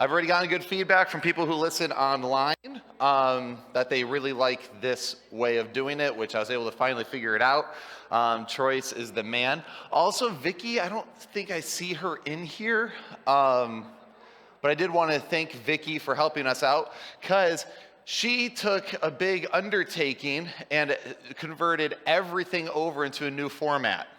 I've already gotten good feedback from people who listen online that they really like this way of doing it, which I was able to finally figure it out. Troyce is the man. Also, Vicky, I don't think I see her in here, but I did want to thank Vicky for helping us out, because she took a big undertaking and converted everything over into a new format.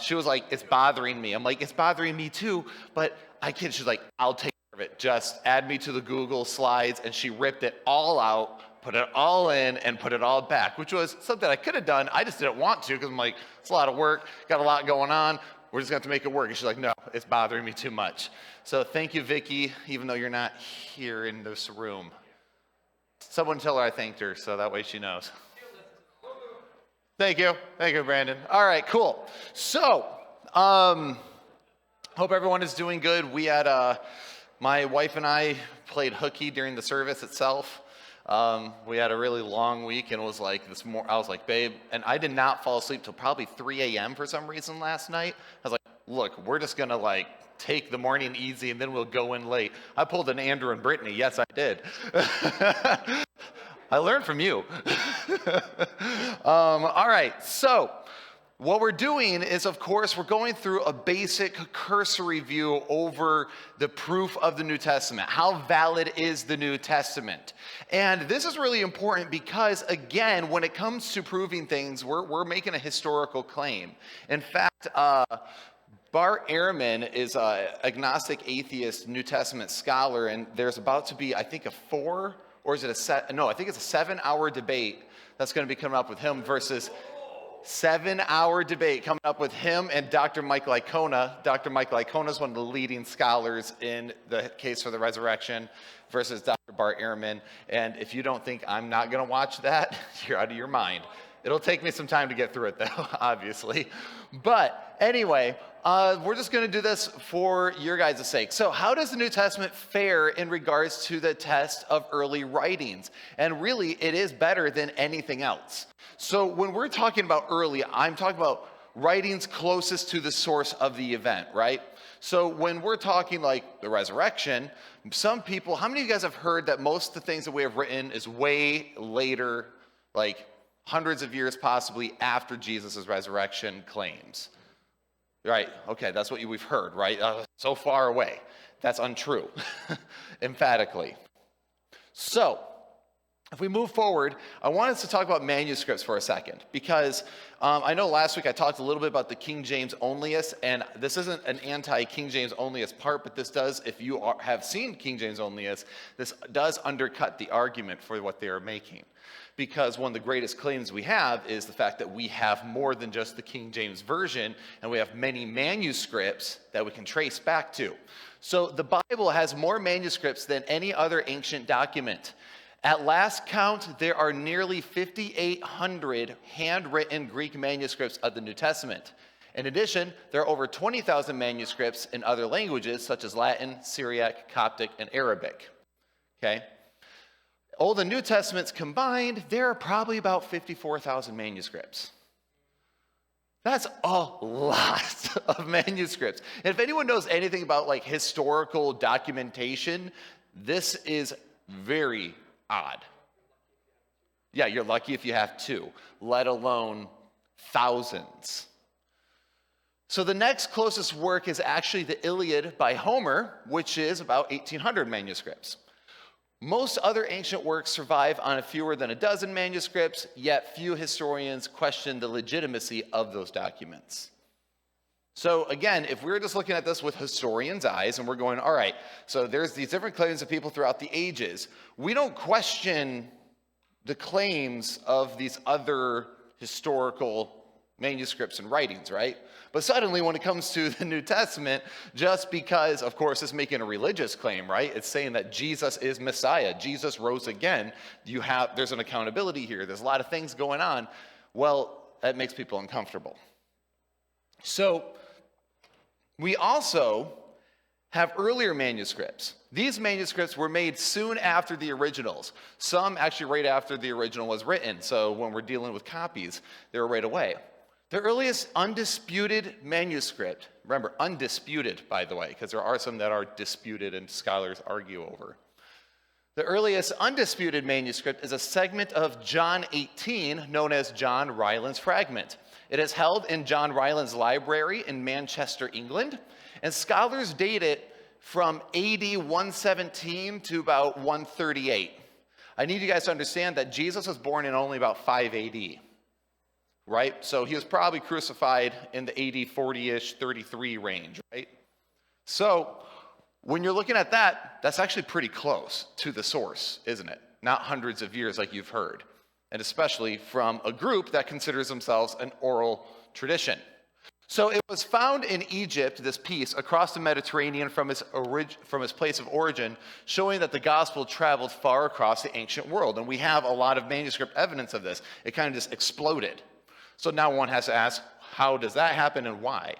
She was like, it's bothering me. I'm like, it's bothering me too, but I can't. She's like, I'll take care of it. Just add me to the Google Slides. And she ripped it all out, put it all in, and put it all back, which was something I could have done. I just didn't want to, because I'm like, it's a lot of work, got a lot going on. We're just going to have to make it work. And she's like, no, it's bothering me too much. So thank you, Vicky, even though you're not here in this room. Someone tell her I thanked her, so that way she knows. Thank you, Brandon. All right, cool. So, hope everyone is doing good. We had, my wife and I played hooky during the service itself. We had a really long week, and it was like I was like, babe, and I did not fall asleep till probably 3 a.m. for some reason last night. I was like, look, we're just gonna like take the morning easy, and then we'll go in late. I pulled an Andrew and Brittany. Yes, I did. I learned from you. All right, so what we're doing is, of course, we're going through a basic cursory view over the proof of the New Testament. How valid is the New Testament? And this is really important because, again, when it comes to proving things, we're making a historical claim. In fact, Bart Ehrman is an agnostic atheist New Testament scholar, and there's about to be, I think, I think it's a 7-hour debate that's going to be coming up with him versus 7-hour debate coming up with him and Dr. Michael Icona. Dr. Michael Icona is one of the leading scholars in the case for the resurrection versus Dr. Bart Ehrman. And if you don't think I'm not going to watch that, you're out of your mind. It'll take me some time to get through it, though, obviously. But anyway, we're just going to do this for your guys' sake. So how does the New Testament fare in regards to the test of early writings? And really, it is better than anything else. So when we're talking about early, I'm talking about writings closest to the source of the event, right? So when we're talking like the resurrection, some people, how many of you guys have heard that most of the things that we have written is way later, like hundreds of years possibly after Jesus' resurrection claims? Right, okay, that's what we've heard, right? So far away. That's untrue, emphatically. So, if we move forward, I want us to talk about manuscripts for a second, because I know last week I talked a little bit about the King James onlyists, and this isn't an anti-King James onlyist part, but this does, if you have seen King James onlyists, this does undercut the argument for what they are making. Because one of the greatest claims we have is the fact that we have more than just the King James Version, and we have many manuscripts that we can trace back to. So the Bible has more manuscripts than any other ancient document. At last count, there are nearly 5,800 handwritten Greek manuscripts of the New Testament. In addition, there are over 20,000 manuscripts in other languages such as Latin, Syriac, Coptic, and Arabic. Okay? Old and New Testaments combined, there are probably about 54,000 manuscripts. That's a lot of manuscripts. And if anyone knows anything about like historical documentation, this is very odd. Yeah, you're lucky if you have 2, let alone thousands. So the next closest work is actually the Iliad by Homer, which is about 1,800 manuscripts. Most other ancient works survive on a fewer than a dozen manuscripts, yet few historians question the legitimacy of those documents. So again, if we're just looking at this with historians' eyes and we're going, all right, so there's these different claims of people throughout the ages, we don't question the claims of these other historical manuscripts and writings, right? But suddenly when it comes to the New Testament, just because, of course, it's making a religious claim, right? It's saying that Jesus is Messiah. Jesus rose again. There's an accountability here. There's a lot of things going on. Well, that makes people uncomfortable. So we also have earlier manuscripts. These manuscripts were made soon after the originals. Some actually right after the original was written. So when we're dealing with copies, they were right away. The earliest undisputed manuscript, remember, undisputed, by the way, because there are some that are disputed and scholars argue over. The earliest undisputed manuscript is a segment of John 18 known as John Ryland's Fragment. It is held in John Ryland's library in Manchester, England, and scholars date it from AD 117 to about 138. I need you guys to understand that Jesus was born in only about 5 AD. Right? So he was probably crucified in the AD 40-ish, 33 range, right? So when you're looking at that, that's actually pretty close to the source, isn't it? Not hundreds of years like you've heard, and especially from a group that considers themselves an oral tradition. So it was found in Egypt, this piece, across the Mediterranean from its place of origin, showing that the gospel traveled far across the ancient world. And we have a lot of manuscript evidence of this. It kind of just exploded. So now one has to ask, how does that happen and why?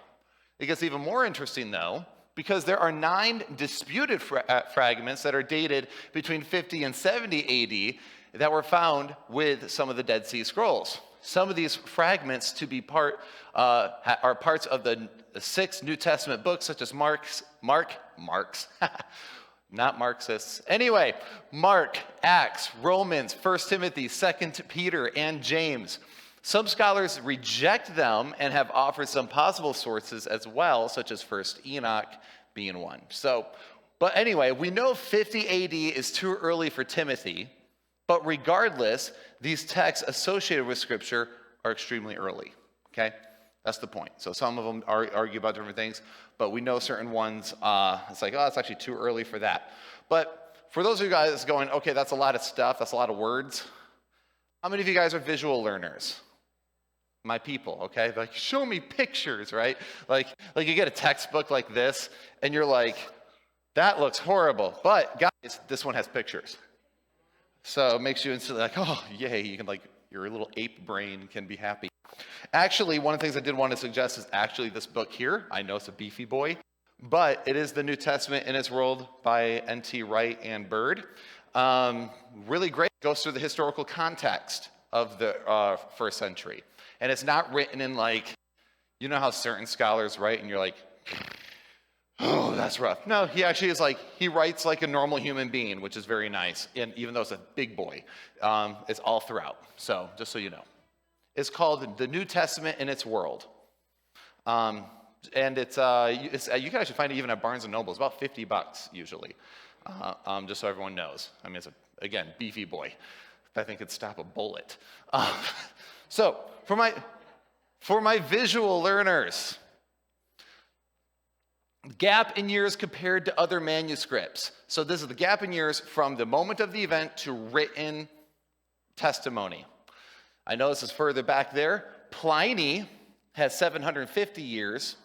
It gets even more interesting, though, because there are 9 disputed fragments that are dated between 50 and 70 AD that were found with some of the Dead Sea Scrolls. Some of these fragments to be are parts of the 6 New Testament books, such as Mark's, not Marxists. Anyway, Mark, Acts, Romans, 1 Timothy, 2 Peter, and James. Some scholars reject them and have offered some possible sources as well, such as 1 Enoch being one. But anyway, we know 50 AD is too early for Timothy, but regardless, these texts associated with Scripture are extremely early, okay? That's the point. So some of them argue about different things, but we know certain ones, it's like, oh, it's actually too early for that. But for those of you guys going, okay, that's a lot of stuff, that's a lot of words, how many of you guys are visual learners? My people, okay? Like, show me pictures, right? Like you get a textbook like this, and you're like, that looks horrible. But guys, this one has pictures. So it makes you instantly like, oh, yay, you can your little ape brain can be happy. Actually, one of the things I did want to suggest is actually this book here. I know it's a beefy boy, but it is the New Testament in its World by N.T. Wright and Byrd. Really great. It goes through the historical context of the first century. And it's not written in you know how certain scholars write and you're like, oh, that's rough. No, he actually is he writes like a normal human being, which is very nice. And even though it's a big boy, it's all throughout. So just so you know. It's called The New Testament in Its World. And it's you can actually find it even at Barnes & Noble. It's about $50 usually, just so everyone knows. I mean, it's again, beefy boy. I think it'd stop a bullet. So for my visual learners, gap in years compared to other manuscripts. So this is the gap in years from the moment of the event to written testimony. I know this is further back there. Pliny has 750 years.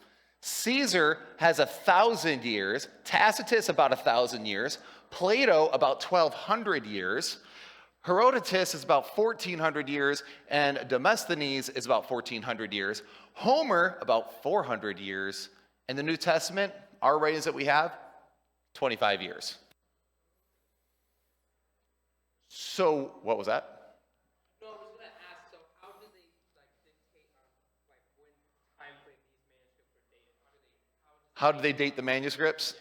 Caesar has 1,000 years. Tacitus about 1,000 years. Plato about 1,200 years. Herodotus is about 1,400 years, and Demosthenes is about 1,400 years. Homer, about 400 years. And the New Testament, our writings that we have, 25 years. So, what was that? No, I was going to ask, so how do they dictate when time frame these manuscripts are dated? How do they date the manuscripts?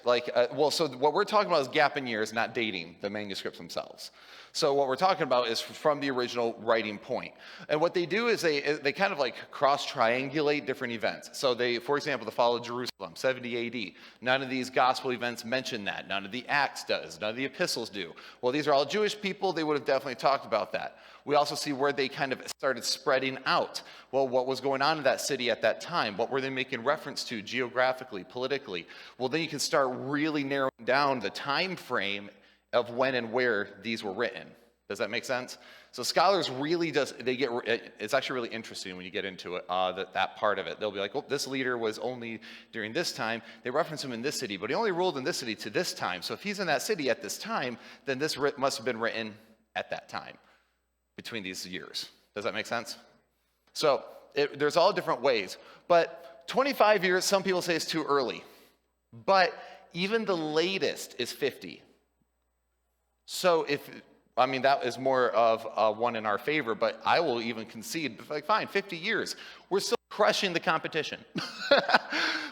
So what we're talking about is gap in years, not dating the manuscripts themselves. So what we're talking about is from the original writing point. And what they do is they kind of cross-triangulate different events. So for example, the fall of Jerusalem, 70 AD. None of these gospel events mention that. None of the Acts does. None of the epistles do. Well, these are all Jewish people. They would have definitely talked about that. We also see where they kind of started spreading out. Well, what was going on in that city at that time? What were they making reference to geographically, politically? Well, then you can start really narrowing down the time frame of when and where these were written. Does that make sense? So scholars really it's actually really interesting when you get into it, that part of it. They'll be like, oh, this leader was only during this time. They reference him in this city, but he only ruled in this city to this time. So if he's in that city at this time, then this must have been written at that time between these years. Does that make sense? So there's all different ways. But 25 years, some people say is too early. But even the latest is 50. So that is more of one in our favor, but I will even concede, fine, 50 years. We're still crushing the competition.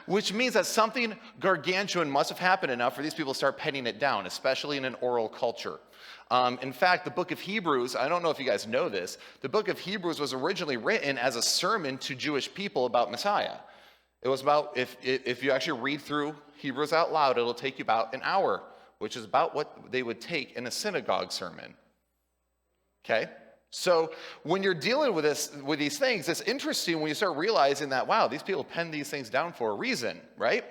Which means that something gargantuan must have happened enough for these people to start penning it down, especially in an oral culture. In fact, the book of Hebrews, I don't know if you guys know this, the book of Hebrews was originally written as a sermon to Jewish people about Messiah. It was about, if you actually read through Hebrews out loud, it'll take you about an hour, which is about what they would take in a synagogue sermon. Okay? So when you're dealing with these things, it's interesting when you start realizing that, wow, these people penned these things down for a reason, right?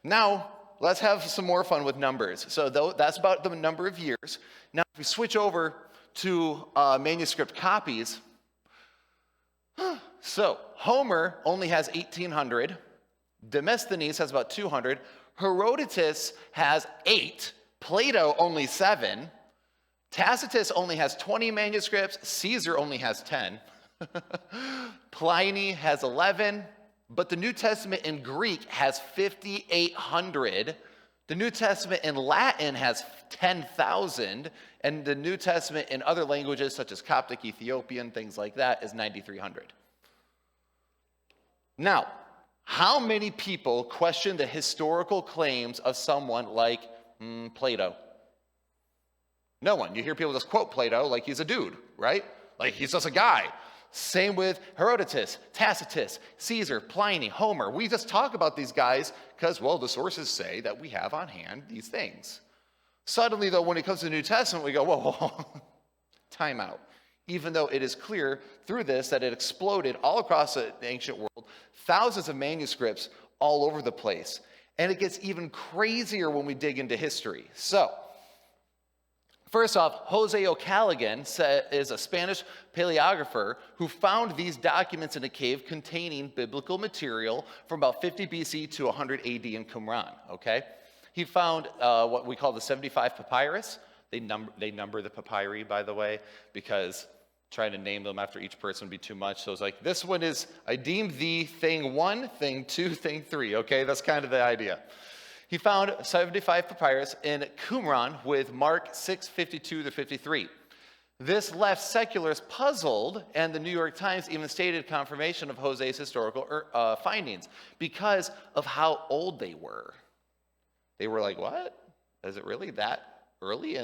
Now, let's have some more fun with numbers. So that's about the number of years. Now, if we switch over to manuscript copies, so Homer only has 1,800. Demosthenes has about 200. Herodotus has 8. Plato only 7. Tacitus only has 20 manuscripts. Caesar only has 10. Pliny has 11. But the New Testament in Greek has 5,800. The New Testament in Latin has 10,000. And the New Testament in other languages, such as Coptic, Ethiopian, things like that, is 9,300. Now, how many people question the historical claims of someone like Plato? No one. You hear people just quote Plato like he's a dude, right? Like he's just a guy. Same with Herodotus, Tacitus, Caesar, Pliny, Homer. We just talk about these guys because, well, the sources say that we have on hand these things. Suddenly, though, when it comes to the New Testament, we go, whoa, time out. Even though it is clear through this that it exploded all across the ancient world, thousands of manuscripts all over the place. And it gets even crazier when we dig into history. So, first off, Jose O'Callaghan is a Spanish paleographer who found these documents in a cave containing biblical material from about 50 BC to 100 AD in Qumran, okay? He found what we call the 75 papyrus. They number the papyri, by the way, because trying to name them after each person would be too much. So it's like, this one is, I deem thee thing 1, thing 2, thing 3, okay? That's kind of the idea. He found 75 papyrus in Qumran with Mark 6:52 to 53. This left secularists puzzled, and the New York Times even stated confirmation of Jose's historical findings because of how old they were. They were like, what? Is it really that early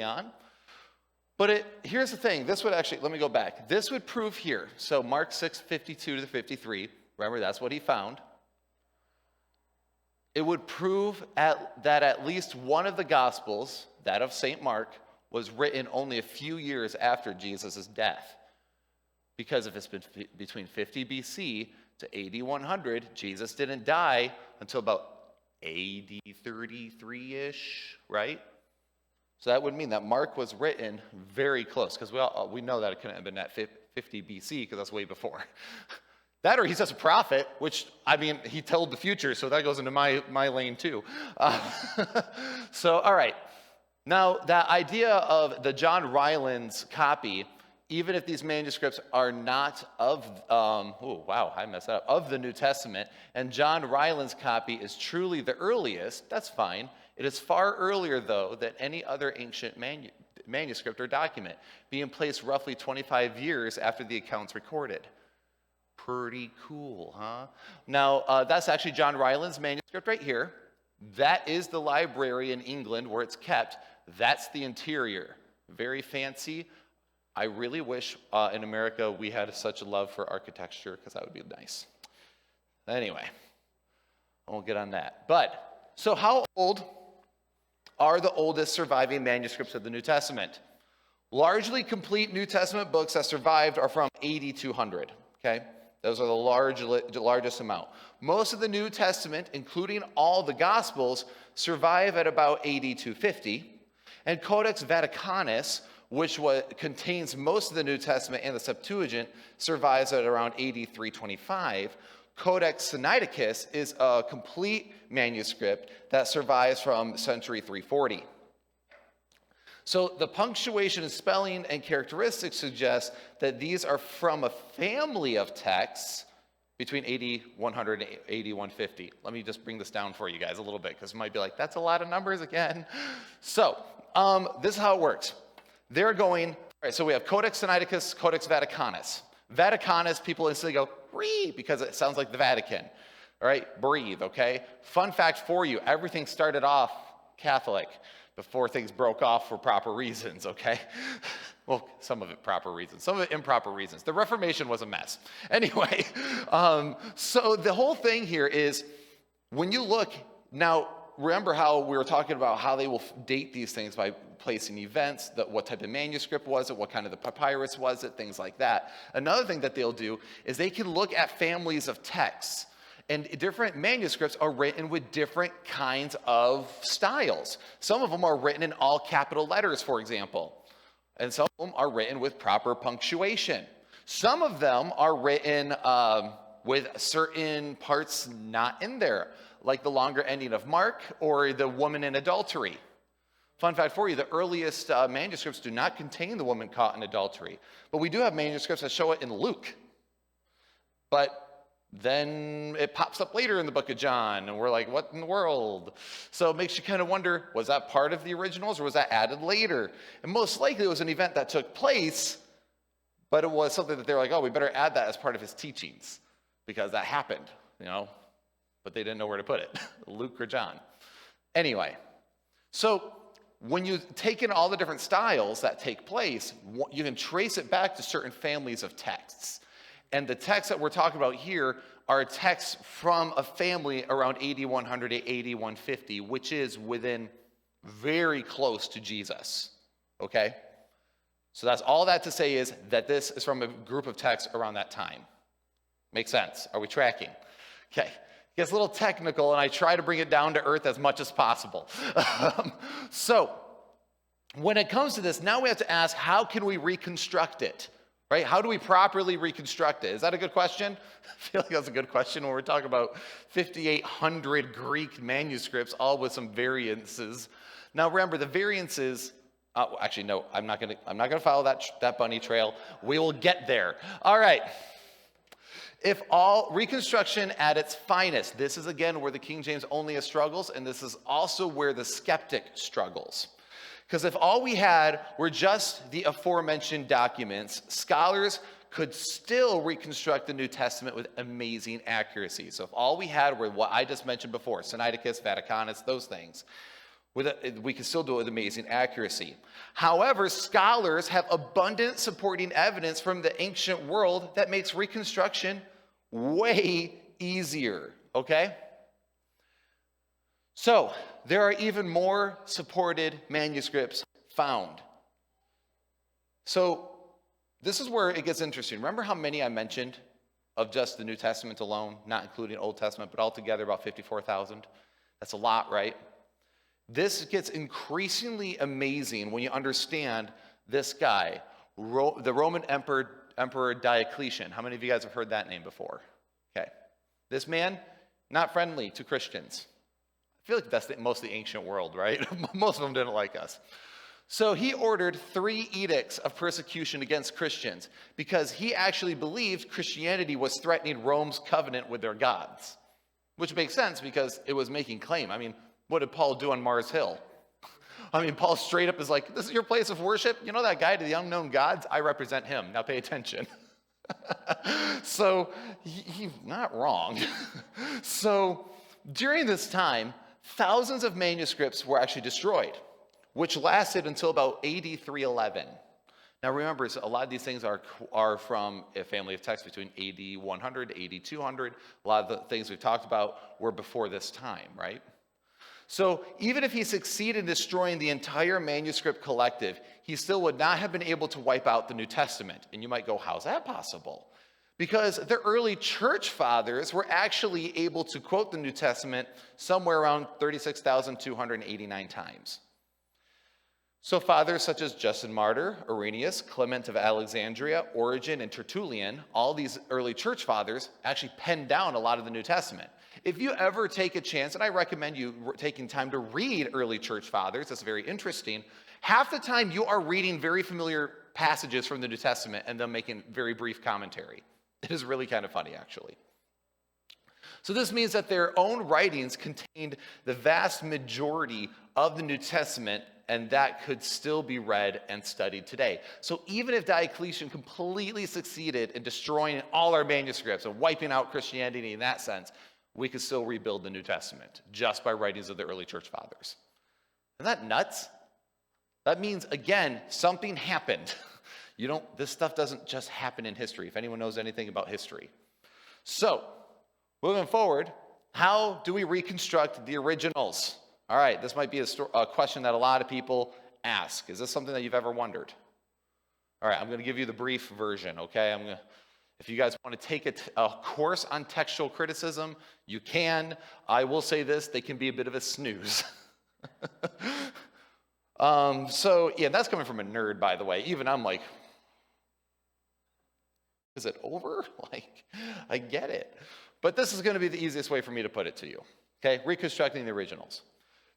on? But here's the thing. This would actually, let me go back. This would prove here. So Mark 6:52 to 53. Remember, that's what he found. It would prove that at least one of the Gospels, that of St. Mark, was written only a few years after Jesus' death. Because if it's between 50 BC to AD 100, Jesus didn't die until about AD 33-ish, right? So that would mean that Mark was written very close, because we know that it couldn't have been at 50 BC, because that's way before. That or he's just a prophet, which, I mean, he told the future, so that goes into my lane too. So, all right. Now, that idea of the John Rylands copy, even if these manuscripts are not of, of the New Testament, and John Rylands copy is truly the earliest, that's fine. It is far earlier, though, than any other ancient manuscript or document, being placed roughly 25 years after the account's recorded. Pretty cool, huh? Now, that's actually John Rylands' manuscript right here. That is the library in England where it's kept. That's the interior. Very fancy. I really wish in America we had such a love for architecture, because that would be nice. Anyway, I won't get on that. But, so how old are the oldest surviving manuscripts of the New Testament? Largely complete New Testament books that survived are from 80 to 100, okay? Those are the largest amount. Most of the New Testament, including all the Gospels, survive at about 80 to 50. And Codex Vaticanus, which contains most of the New Testament and the Septuagint, survives at around 8325. Codex Sinaiticus is a complete manuscript that survives from century 340. So the punctuation and spelling and characteristics suggest that these are from a family of texts between AD 100 and AD 150. Let me just bring this down for you guys a little bit, because it might be like, that's a lot of numbers again. So this is how it works. They're going, all right, so we have Codex Sinaiticus, Codex Vaticanus. Vaticanus, people instantly go, breathe, because it sounds like the Vatican. All right, breathe, okay? Fun fact for you, everything started off Catholic before things broke off for proper reasons, okay? Well, some of it proper reasons, some of it improper reasons. The Reformation was a mess. Anyway, so the whole thing here is, when you look, now remember how we were talking about how they will date these things by placing events, what type of manuscript was it, what kind of the papyrus was it, things like that. Another thing that they'll do is they can look at families of texts. And different manuscripts are written with different kinds of styles. Some of them are written in all capital letters, for example. And some of them are written with proper punctuation. Some of them are written with certain parts not in there, like the longer ending of Mark or the woman in adultery. Fun fact for you, the earliest manuscripts do not contain the woman caught in adultery. But we do have manuscripts that show it in Luke. But then it pops up later in the book of John, and we're like, what in the world? So it makes you kind of wonder, was that part of the originals, or was that added later? And most likely it was an event that took place, but it was something that they were like, oh, we better add that as part of his teachings, because that happened, but they didn't know where to put it, Luke or John. Anyway, so when you take in all the different styles that take place, you can trace it back to certain families of texts. And the texts that we're talking about here are texts from a family around AD 100 to AD 150, which is within very close to Jesus, okay? So that's all that to say is that this is from a group of texts around that time. Makes sense? Are we tracking? Okay. It gets a little technical, and I try to bring it down to earth as much as possible. So when it comes to this, now we have to ask, how can we reconstruct it? Right? How do we properly reconstruct it? Is that a good question? I feel like that's a good question when we're talking about 5,800 Greek manuscripts, all with some variances. Now remember, the variances, actually no, I'm not gonna follow that bunny trail. We will get there. All right. If all reconstruction at its finest, this is again where the King James only struggles, and this is also where the skeptic struggles. Because if all we had were just the aforementioned documents, scholars could still reconstruct the New Testament with amazing accuracy. So if all we had were what I just mentioned before, Sinaiticus, Vaticanus, those things, we can still do it with amazing accuracy. However, scholars have abundant supporting evidence from the ancient world that makes reconstruction way easier, okay? So, there are even more supported manuscripts found. So, this is where it gets interesting. Remember how many I mentioned of just the New Testament alone, not including Old Testament, but altogether about 54,000? That's a lot, right? This gets increasingly amazing when you understand this guy, the Roman Emperor Diocletian. How many of you guys have heard that name before? Okay. This man, not friendly to Christians. I feel like that's most of the ancient world, right? Most of them didn't like us. So he ordered 3 edicts of persecution against Christians because he actually believed Christianity was threatening Rome's covenant with their gods, which makes sense because it was making claim. I mean, what did Paul do on Mars Hill? I mean, Paul straight up is like, this is your place of worship? You know that guy to the unknown gods? I represent him. Now pay attention. So he's not wrong. So during this time, thousands of manuscripts were actually destroyed, which lasted until about AD 311. Now remember, a lot of these things are from a family of texts between AD 100 to AD 200. A lot of the things we've talked about were before this time, right? So even if he succeeded in destroying the entire manuscript collective, he still would not have been able to wipe out the New Testament. And you might go, how's that possible? Because the early church fathers were actually able to quote the New Testament somewhere around 36,289 times. So fathers such as Justin Martyr, Irenaeus, Clement of Alexandria, Origen, and Tertullian, all these early church fathers actually penned down a lot of the New Testament. If you ever take a chance, and I recommend you taking time to read early church fathers, it's very interesting, half the time you are reading very familiar passages from the New Testament and them making very brief commentary. It is really kind of funny, actually. So this means that their own writings contained the vast majority of the New Testament And that could still be read and studied today. So even if Diocletian completely succeeded in destroying all our manuscripts and wiping out Christianity in that sense, we could still rebuild the New Testament just by writings of the early church fathers. Isn't that nuts? That means, again, something happened. This stuff doesn't just happen in history, if anyone knows anything about history. So, moving forward, how do we reconstruct the originals? All right, this might be a question that a lot of people ask. Is this something that you've ever wondered? All right, I'm going to give you the brief version, okay? If you guys want to take a course on textual criticism, you can. I will say this, they can be a bit of a snooze. Yeah, that's coming from a nerd, by the way. Even I'm like, is it over? I get it. But this is going to be the easiest way for me to put it to you. Okay, reconstructing the originals.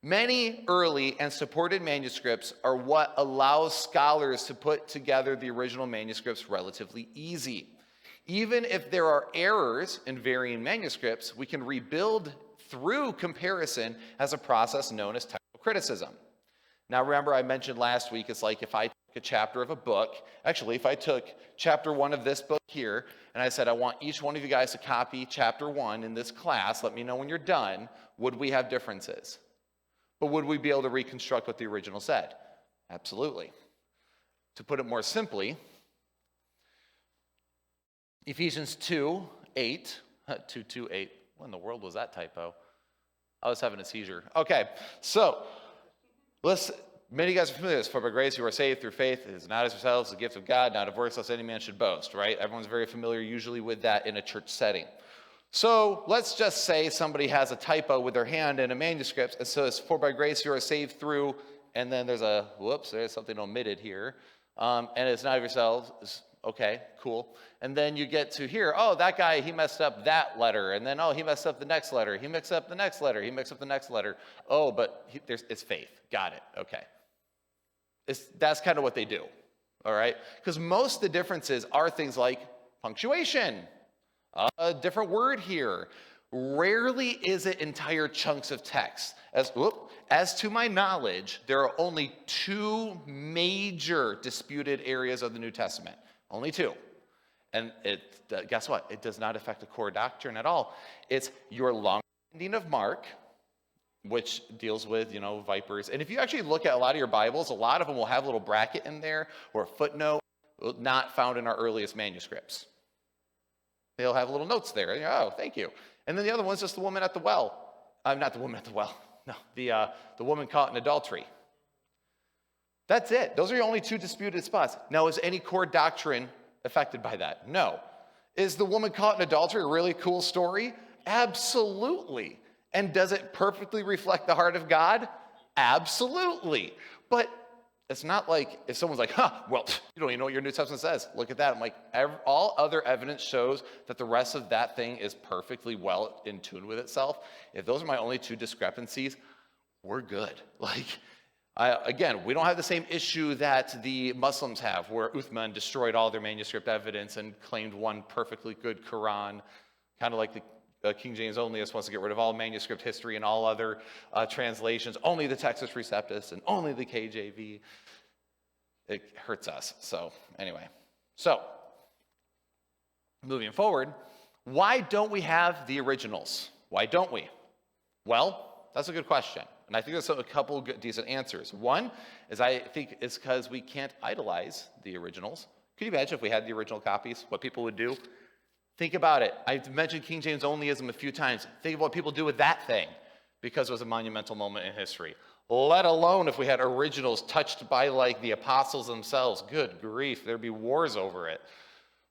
Many early and supported manuscripts are what allows scholars to put together the original manuscripts relatively easy. Even if there are errors in varying manuscripts, we can rebuild through comparison as a process known as textual criticism. Now remember, I mentioned last week, it's like if I took a chapter of a book, actually if I took chapter 1 of this book here, and I said, I want each one of you guys to copy chapter 1 in this class, let me know when you're done, would we have differences? But would we be able to reconstruct what the original said? Absolutely. To put it more simply, Ephesians 2:8, 2:8, what in the world was that typo? I was having a seizure. Okay, so many of you guys are familiar with this. For by grace you are saved through faith. It is not as yourselves, the gift of God, not of works, lest any man should boast, right? Everyone's very familiar usually with that in a church setting. So let's just say somebody has a typo with their hand in a manuscript. It says, for by grace you are saved through, and then there's something omitted here. And it's not of yourselves. Okay, cool. And then you get to here, that guy, he messed up that letter. And then, he messed up the next letter. He mixed up the next letter. He mixed up the next letter. But it's faith. Got it. Okay. That's kind of what they do. All right? Because most of the differences are things like punctuation, a different word here. Rarely is it entire chunks of text. As to my knowledge, there are only 2 major disputed areas of the New Testament. Only 2. And guess what? It does not affect the core doctrine at all. It's your long ending of Mark, which deals with, vipers. And if you actually look at a lot of your Bibles, a lot of them will have a little bracket in there or a footnote not found in our earliest manuscripts. They'll have little notes there. Thank you. And then the other one's just the woman at the well. Not the woman at the well. No, the woman caught in adultery. That's it. Those are your only 2 disputed spots. Now, is any core doctrine affected by that? No. Is the woman caught in adultery a really cool story? Absolutely. And does it perfectly reflect the heart of God? Absolutely. But it's not like if someone's like, you don't even know what your New Testament says. Look at that. I'm like, all other evidence shows that the rest of that thing is perfectly well in tune with itself. If those are my only 2 discrepancies, we're good. Again, we don't have the same issue that the Muslims have, where Uthman destroyed all their manuscript evidence and claimed one perfectly good Quran, kind of like the King James Onlyist wants to get rid of all manuscript history and all other translations, only the Textus Receptus and only the KJV. It hurts us. So anyway, moving forward, why don't we have the originals? Why don't we? Well, that's a good question. And I think there's a couple good, decent answers. One is I think it's because we can't idolize the originals. Could you imagine if we had the original copies, what people would do? Think about it. I've mentioned King James Onlyism a few times. Think of what people do with that thing because it was a monumental moment in history. Let alone if we had originals touched by the apostles themselves. Good grief, there'd be wars over it.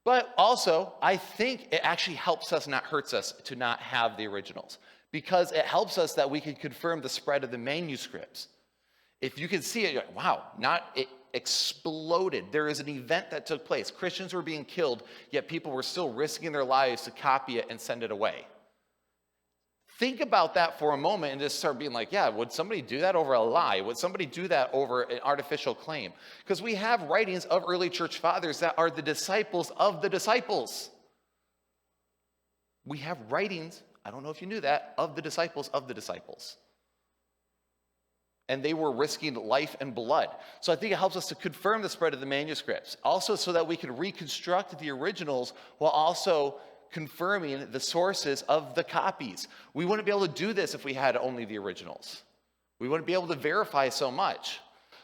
But also, I think it actually helps us, not hurts us, to not have the originals. Because it helps us that we can confirm the spread of the manuscripts. If you can see it, you're like, wow, it exploded. There is an event that took place. Christians were being killed, yet people were still risking their lives to copy it and send it away. Think about that for a moment and just start being like, would somebody do that over a lie? Would somebody do that over an artificial claim? Because we have writings of early church fathers that are the disciples of the disciples. We have writings, I don't know if you knew that, of the disciples of the disciples. and they were risking life and blood. So I think it helps us to confirm the spread of the manuscripts. Also so that we can reconstruct the originals while also confirming the sources of the copies. We wouldn't be able to do this if we had only the originals. We wouldn't be able to verify so much.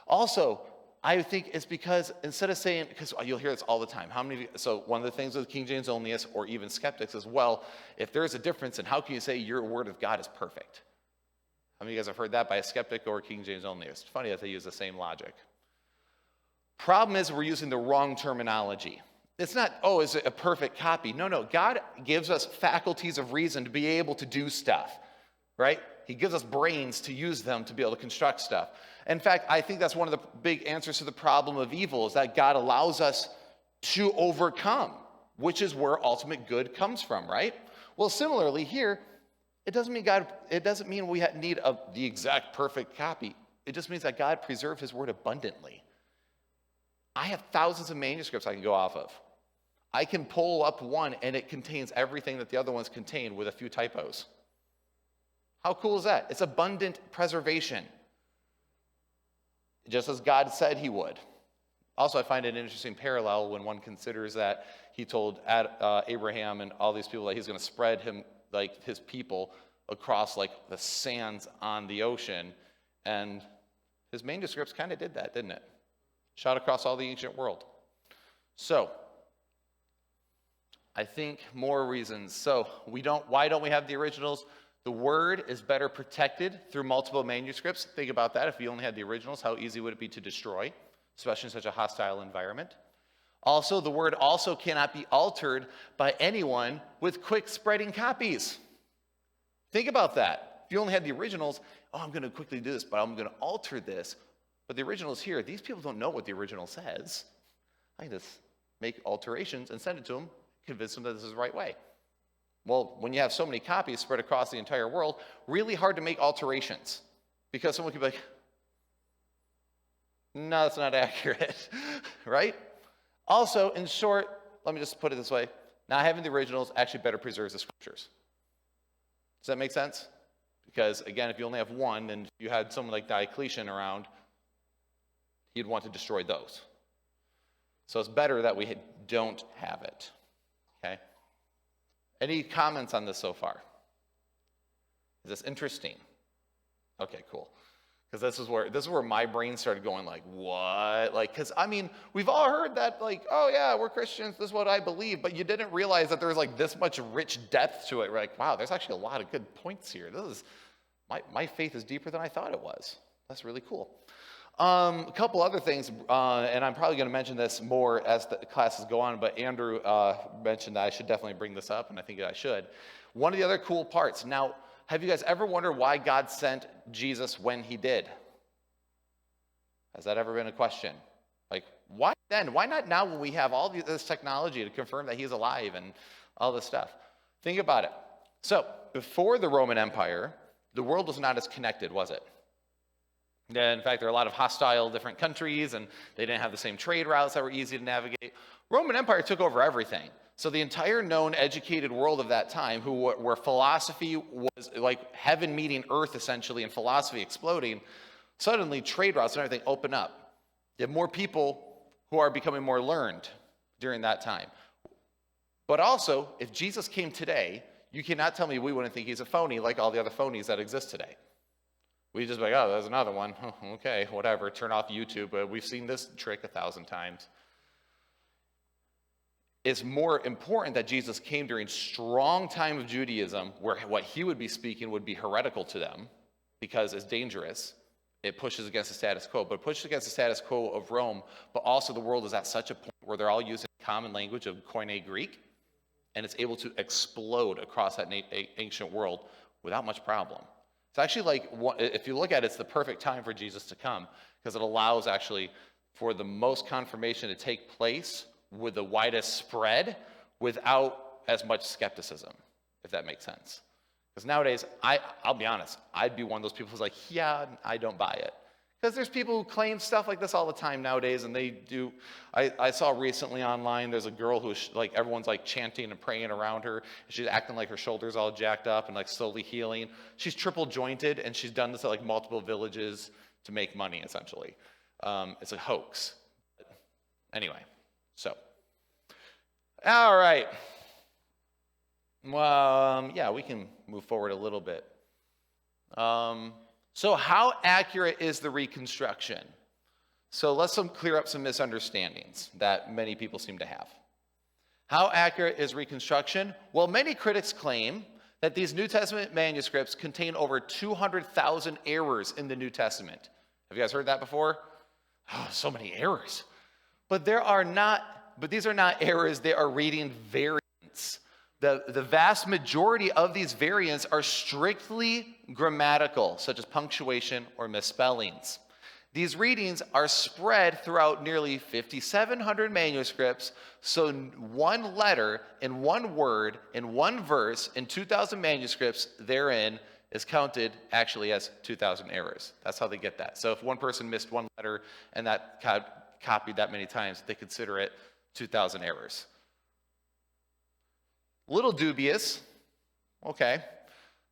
Also, I think it's because instead of saying, because you'll hear this all the time, so one of the things with King James onlyists or even skeptics is, well, if there's a difference, then how can you say your word of God is perfect? How many of you guys have heard that by a skeptic or a King James onlyist? Funny that they use the same logic. Problem is we're using the wrong terminology. It's not, oh, is it a perfect copy? No. God gives us faculties of reason to be able to do stuff, right? He gives us brains to use them to be able to construct stuff. In fact, I think that's one of the big answers to the problem of evil is that God allows us to overcome, which is where ultimate good comes from, right? Well, similarly here, it doesn't mean we need the exact perfect copy. It just means that God preserved his word abundantly. I have thousands of manuscripts I can go off of. I can pull up one and it contains everything that the other ones contain with a few typos. How cool is that? It's abundant preservation, just as God said he would. Also, I find it an interesting parallel when one considers that he told Abraham and all these people that he's going to spread him, like his people, across like the sands on the ocean. And his manuscripts kind of did that, didn't it? Shot across all the ancient world. So, I think more reasons. So, why don't we have the originals? The word is better protected through multiple manuscripts. Think about that. If you only had the originals, how easy would it be to destroy, especially in such a hostile environment? Also, the word also cannot be altered by anyone with quick spreading copies. Think about that. If you only had the originals, I'm going to quickly do this, but I'm going to alter this. But the original is here. These people don't know what the original says. I can just make alterations and send it to them, convince them that this is the right way. Well, when you have so many copies spread across the entire world, really hard to make alterations. Because someone could be like, no, that's not accurate, right? Also, in short, let me just put it this way. Not having the originals actually better preserves the scriptures. Does that make sense? Because, again, if you only have one, and you had someone like Diocletian around, he'd want to destroy those. So it's better that we don't have it, okay? Any comments on this so far? Is this interesting? Okay, cool. Because this is where my brain started going like, what? Like, because, I mean, we've all heard that, like, oh, yeah, we're Christians, this is what I believe, but you didn't realize that there's, like, this much rich depth to it. We're like, wow, there's actually a lot of good points here. My faith is deeper than I thought it was. That's really cool. A couple other things, and I'm probably going to mention this more as the classes go on, but Andrew mentioned that I should definitely bring this up, and I think I should. One of the other cool parts. Now, have you guys ever wondered why God sent Jesus when he did? Has that ever been a question? Like, why then? Why not now when we have all this technology to confirm that he's alive and all this stuff? Think about it. So, before the Roman Empire, the world was not as connected, was it? In fact, there are a lot of hostile different countries, and they didn't have the same trade routes that were easy to navigate. Roman Empire took over everything. So the entire known educated world of that time, where philosophy was like heaven meeting earth, essentially, and philosophy exploding, suddenly trade routes and everything open up. You have more people who are becoming more learned during that time. But also, if Jesus came today, you cannot tell me we wouldn't think he's a phony like all the other phonies that exist today. We just be like, oh, there's another one. Okay, whatever, turn off YouTube. But we've seen this trick 1,000 times. It's more important that Jesus came during strong time of Judaism, where what he would be speaking would be heretical to them, because it's dangerous. It pushes against the status quo, but it pushes against the status quo of Rome, but also the world is at such a point where they're all using common language of Koine Greek, and it's able to explode across that ancient world without much problem. It's actually like, if you look at it, it's the perfect time for Jesus to come, because it allows actually for the most confirmation to take place with the widest spread without as much skepticism, if that makes sense. Because nowadays, I'll be honest, I'd be one of those people who's like, yeah, I don't buy it. Because there's people who claim stuff like this all the time nowadays, and they do. I saw recently online, there's a girl who's like, everyone's like chanting and praying around her. And she's acting like her shoulders all jacked up and like slowly healing. She's triple jointed, and she's done this at like multiple villages to make money, essentially. It's a hoax. Anyway, so. All right. Well, yeah, we can move forward a little bit. So how accurate is the reconstruction? So let's clear up some misunderstandings that many people seem to have. How accurate is reconstruction? Well, many critics claim that these New Testament manuscripts contain over 200,000 errors in the New Testament. Have you guys heard that before? Oh, so many errors. But these are not errors, they are reading variants. The vast majority of these variants are strictly grammatical, such as punctuation or misspellings. These readings are spread throughout nearly 5,700 manuscripts, so one letter in one word in one verse in 2,000 manuscripts therein is counted actually as 2,000 errors. That's how they get that. So if one person missed one letter and that copied that many times, they consider it 2,000 errors. Little dubious. Okay.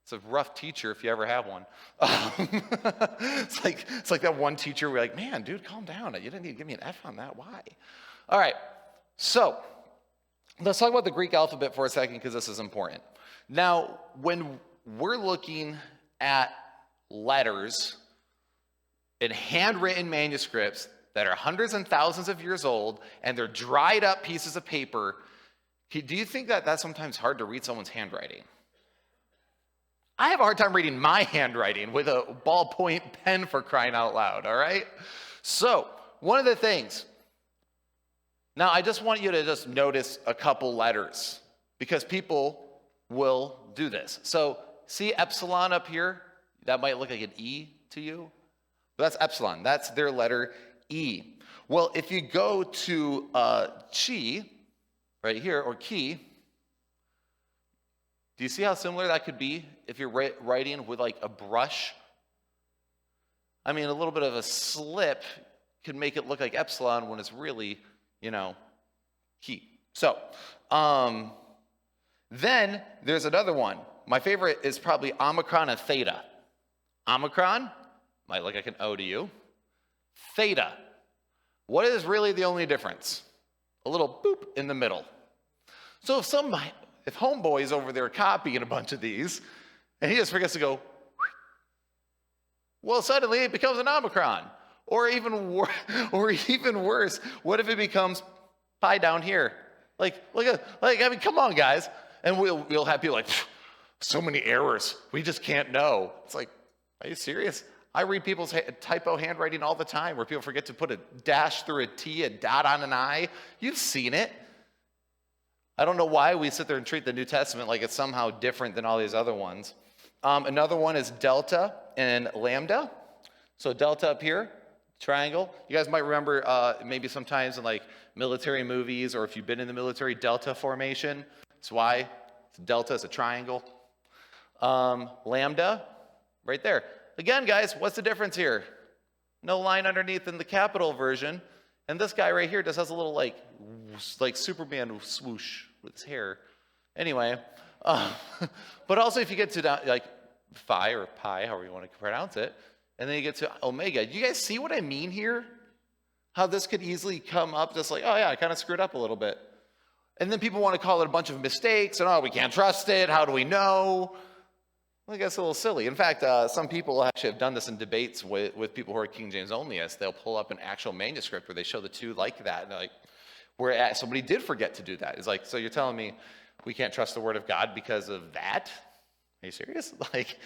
It's a rough teacher if you ever have one. It's like that one teacher where you're like, man, dude, calm down. You didn't need to give me an F on that. Why? All right. So let's talk about the Greek alphabet for a second because this is important. Now, when we're looking at letters in handwritten manuscripts that are hundreds and thousands of years old and they're dried up pieces of paper, do you think that that's sometimes hard to read someone's handwriting? I have a hard time reading my handwriting with a ballpoint pen, for crying out loud, all right? So, one of the things, now I just want you to just notice a couple letters because people will do this. So, see epsilon up here? That might look like an E to you, but that's epsilon. That's their letter E. Well, if you go to chi, right here, or ki, do you see how similar that could be if you're writing with like a brush? I mean, a little bit of a slip can make it look like epsilon when it's really, ki. So, then there's another one. My favorite is probably omicron and theta. Omicron might look like an O to you. Theta. What is really the only difference? A little boop in the middle. So if homeboy's over there copying a bunch of these, and he just forgets to go, well, suddenly it becomes an omicron. Or even worse, what if it becomes pi down here? Come on, guys. And we'll have people like, so many errors. We just can't know. It's like, are you serious? I read people's typo handwriting all the time where people forget to put a dash through a T, a dot on an I. You've seen it. I don't know why we sit there and treat the New Testament like it's somehow different than all these other ones. Another one is delta and lambda. So delta up here, triangle. You guys might remember maybe sometimes in like military movies or if you've been in the military, delta formation. That's why delta is a triangle. Lambda, right there. Again, guys, what's the difference here? No line underneath in the capital version. And this guy right here just has a little like Superman swoosh with his hair. Anyway, but also if you get to like phi or pi, however you want to pronounce it, and then you get to omega. Do you guys see what I mean here? How this could easily come up just like, oh yeah, I kind of screwed up a little bit. And then people want to call it a bunch of mistakes, and oh, we can't trust it. How do we know? Well, I guess a little silly. In fact, some people actually have done this in debates with people who are King James onlyists. They'll pull up an actual manuscript where they show the two like that, and they're like, where somebody did forget to do that. It's like, so you're telling me we can't trust the word of God because of that? Are you serious? Like,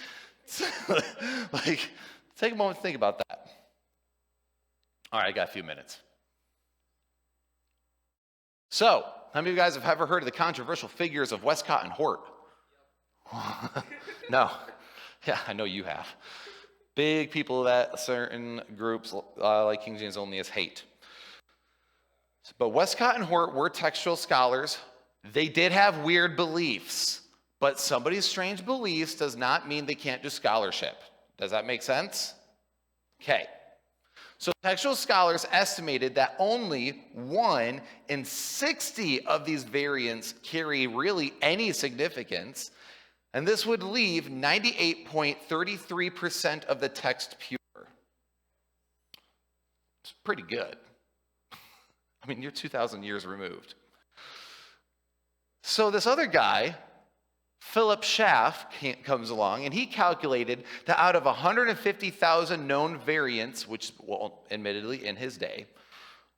take a moment to think about that. All right, I got a few minutes. So, how many of you guys have ever heard of the controversial figures of Westcott and Hort? No. Yeah, I know you have. Big people that certain groups like King James onlyists hate. But Westcott and Hort were textual scholars. They did have weird beliefs, but somebody's strange beliefs does not mean they can't do scholarship. Does that make sense? Okay. So textual scholars estimated that only 1 in 60 of these variants carry really any significance, and this would leave 98.33% of the text pure. It's pretty good. I mean, you're 2,000 years removed. So this other guy, Philip Schaff, comes along, and he calculated that out of 150,000 known variants, which, well, admittedly, in his day,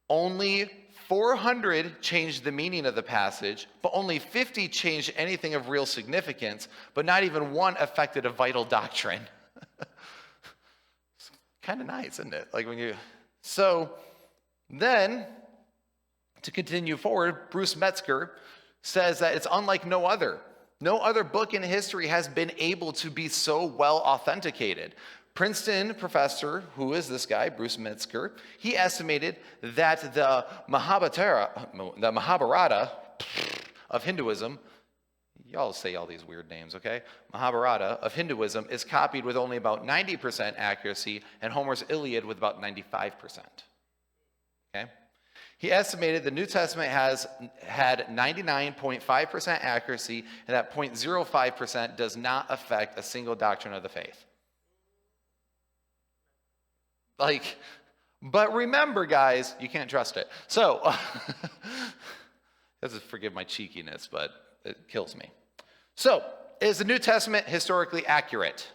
only 400 changed the meaning of the passage, but only 50 changed anything of real significance, but not even one affected a vital doctrine. It's kind of nice, isn't it? So then, to continue forward, Bruce Metzger says that it's unlike no other. No other book in history has been able to be so well authenticated. Princeton professor, who is this guy, Bruce Metzger, he estimated that the Mahabharata of Hinduism, y'all say all these weird names, okay? Mahabharata of Hinduism is copied with only about 90% accuracy, and Homer's Iliad with about 95%. Okay? He estimated the New Testament had 99.5% accuracy, and that 0.05% does not affect a single doctrine of the faith. But remember, guys, you can't trust it. So, just forgive my cheekiness, but it kills me. So, is the New Testament historically accurate?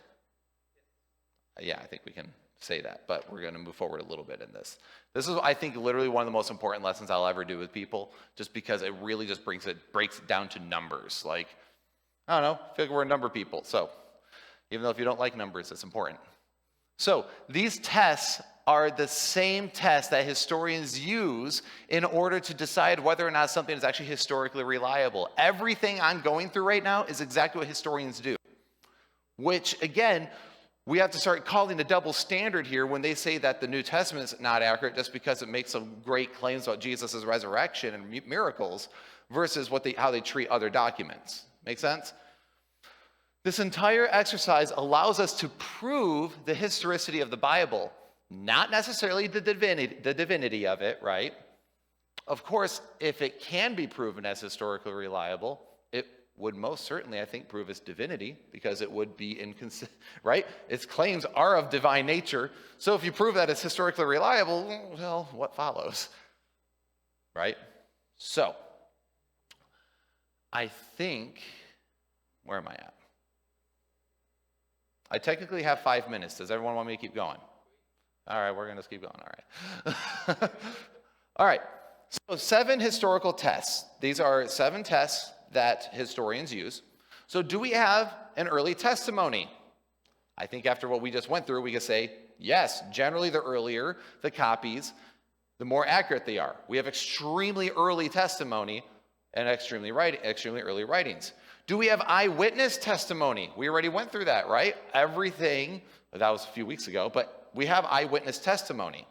Yeah, I think we can say that, but we're going to move forward a little bit in this. This is, I think, literally one of the most important lessons I'll ever do with people, just because it really just breaks it down to numbers. I don't know, I feel like we're number people. So, even though if you don't like numbers, it's important. So, these tests are the same tests that historians use in order to decide whether or not something is actually historically reliable. Everything I'm going through right now is exactly what historians do, which, again, we have to start calling a double standard here when they say that the New Testament is not accurate just because it makes some great claims about Jesus' resurrection and miracles versus how they treat other documents. Make sense? This entire exercise allows us to prove the historicity of the Bible, not necessarily the divinity of it, right? Of course, if it can be proven as historically reliable, it would most certainly, I think, prove its divinity, because it would be inconsistent, right? Its claims are of divine nature. So if you prove that it's historically reliable, well, what follows, right? So, I think, where am I at? I technically have 5 minutes. Does everyone want me to keep going? All right, we're going to keep going. All right. All right. So 7 historical tests. These are 7 tests that historians use. So do we have an early testimony? I think after what we just went through, we could say, yes, generally the earlier the copies, the more accurate they are. We have extremely early testimony and extremely early writings. Do we have eyewitness testimony? We already went through that, right? Everything, that was a few weeks ago, but we have eyewitness testimony.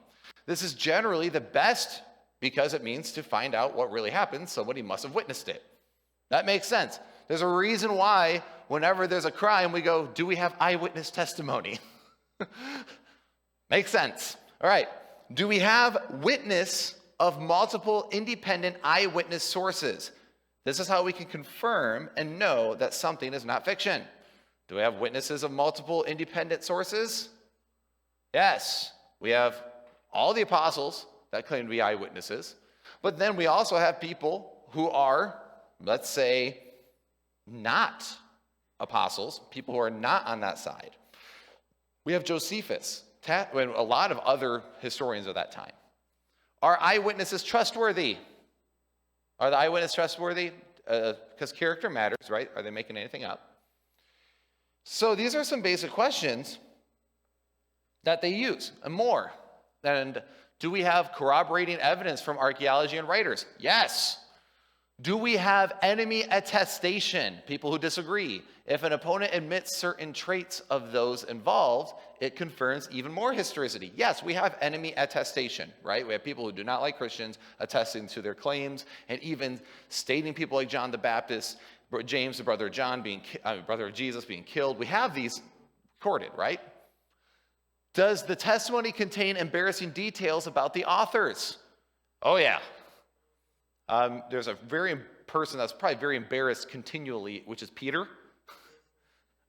This is generally the best because it means to find out what really happened, somebody must have witnessed it. That makes sense. There's a reason why whenever there's a crime, we go, do we have eyewitness testimony? Makes sense. All right. Do we have witness of multiple independent eyewitness sources? This is how we can confirm and know that something is not fiction. Do we have witnesses of multiple independent sources? Yes. We have all the apostles that claim to be eyewitnesses, but then we also have people who are, let's say, not apostles, people who are not on that side. We have Josephus, and a lot of other historians of that time. Are eyewitnesses trustworthy? Are the eyewitnesses trustworthy? Because character matters, right? Are they making anything up? So these are some basic questions that they use, and more. And do we have corroborating evidence from archaeology and writers? Yes. Do we have enemy attestation, people who disagree? If an opponent admits certain traits of those involved, it confirms even more historicity. Yes, we have enemy attestation, right? We have people who do not like Christians attesting to their claims, and even stating people like John the Baptist, James, the brother of Jesus, being killed. We have these recorded, right? Does the testimony contain embarrassing details about the authors? Oh, yeah. There's a person that's probably very embarrassed continually, which is Peter.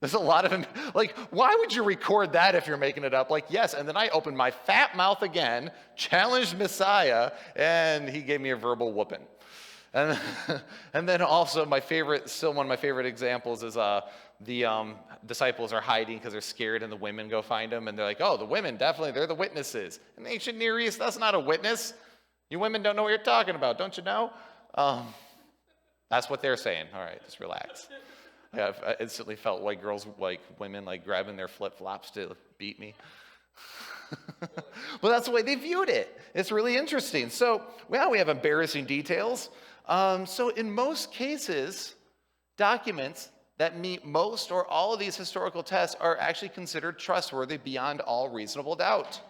There's a lot of, like, why would you record that if you're making it up? Like, yes, and then I opened my fat mouth again, challenged Messiah, and he gave me a verbal whooping. And, and then also still one of my favorite examples is the disciples are hiding because they're scared and the women go find them. And they're like, oh, the women, definitely, they're the witnesses. In the ancient Near East, that's not a witness. You women don't know what you're talking about, don't you know? That's what they're saying. All right, just relax. I instantly felt like women grabbing their flip-flops to beat me. But that's the way they viewed it. It's really interesting. So, well, we have embarrassing details. So in most cases, documents that meet most or all of these historical tests are actually considered trustworthy beyond all reasonable doubt.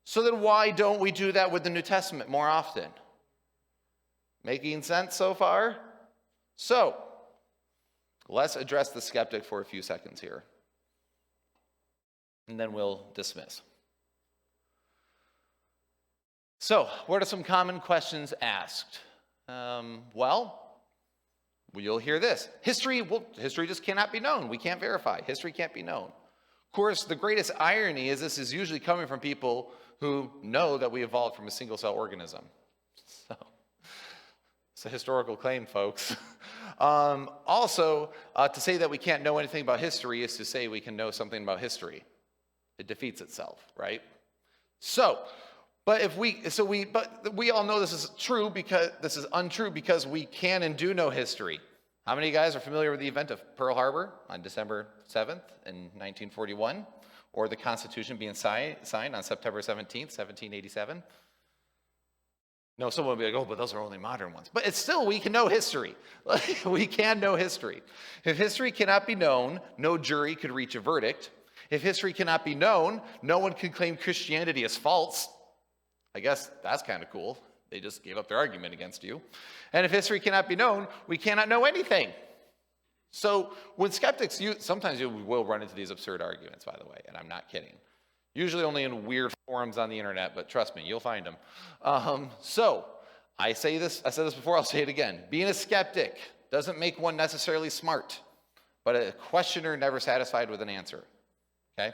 So then why don't we do that with the New Testament more often? Making sense so far? So, let's address the skeptic for a few seconds here, and then we'll dismiss. So, what are some common questions asked? Well, you'll hear this. History just cannot be known. We can't verify. History can't be known. Of course, the greatest irony is this is usually coming from people who know that we evolved from a single-cell organism. So, it's a historical claim, folks. Also, to say that we can't know anything about history is to say we can know something about history. It defeats itself, right? But we all know this is true because this is untrue because we can and do know history. How many of you guys are familiar with the event of Pearl Harbor on December 7th in 1941, or the Constitution being signed on September 17th, 1787? No, someone will be like, oh, but those are only modern ones. But it's still, we can know history. We can know history. If history cannot be known, no jury could reach a verdict. If history cannot be known, no one can claim Christianity as false. I guess that's kind of cool. They just gave up their argument against you. And if history cannot be known, we cannot know anything. So when skeptics, sometimes you will run into these absurd arguments, by the way, and I'm not kidding. Usually only in weird forums on the internet, but trust me, you'll find them. So I said this before, I'll say it again. Being a skeptic doesn't make one necessarily smart, but a questioner never satisfied with an answer, okay?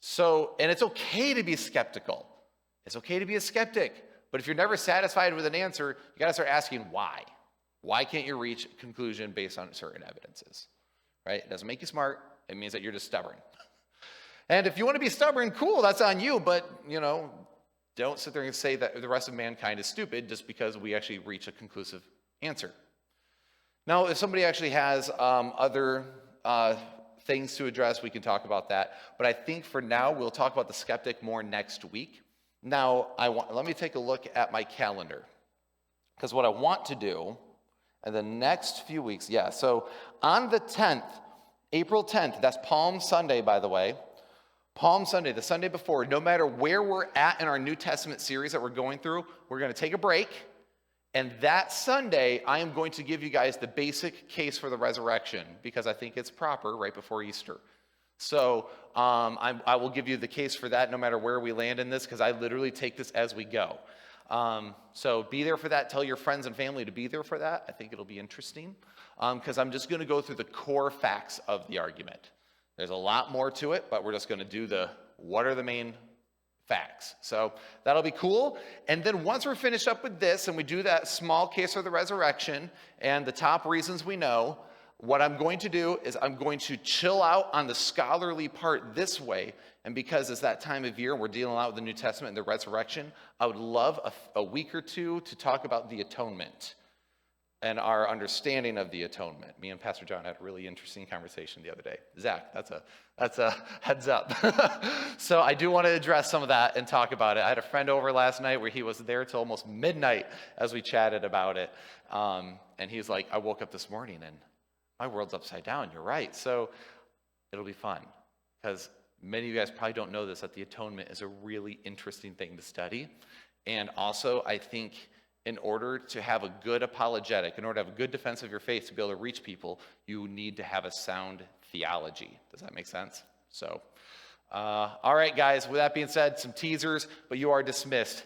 So, and it's okay to be skeptical. It's okay to be a skeptic, but if you're never satisfied with an answer, you gotta start asking why. Why can't you reach a conclusion based on certain evidences, right? It doesn't make you smart, it means that you're just stubborn. And if you want to be stubborn, cool, that's on you, but, don't sit there and say that the rest of mankind is stupid just because we actually reach a conclusive answer. Now, if somebody actually has other things to address, we can talk about that. But I think for now, we'll talk about the skeptic more next week. Now, let me take a look at my calendar. Because what I want to do in the next few weeks, so on the 10th, April 10th, that's Palm Sunday, by the way, Palm Sunday, the Sunday before, no matter where we're at in our New Testament series that we're going through, we're going to take a break. And that Sunday, I am going to give you guys the basic case for the resurrection because I think it's proper right before Easter. So I will give you the case for that no matter where we land in this because I literally take this as we go. So be there for that. Tell your friends and family to be there for that. I think it'll be interesting because I'm just going to go through the core facts of the argument. There's a lot more to it, but we're just going to do what are the main facts. So that'll be cool. And then once we're finished up with this and we do that small case of the resurrection and the top reasons we know, what I'm going to do is I'm going to chill out on the scholarly part this way. And because it's that time of year, we're dealing out with the New Testament and the resurrection, I would love a week or two to talk about the atonement and our understanding of the atonement. Me and Pastor John had a really interesting conversation the other day. Zach, that's a heads up. So I do want to address some of that and talk about it. I had a friend over last night where he was there till almost midnight as we chatted about it. And he's like, I woke up this morning and my world's upside down. You're right. So it'll be fun because many of you guys probably don't know this, that the atonement is a really interesting thing to study. And also, I think in order to have a good apologetic, in order to have a good defense of your faith, to be able to reach people, you need to have a sound theology. Does that make sense? So, all right, guys, with that being said, some teasers, but you are dismissed.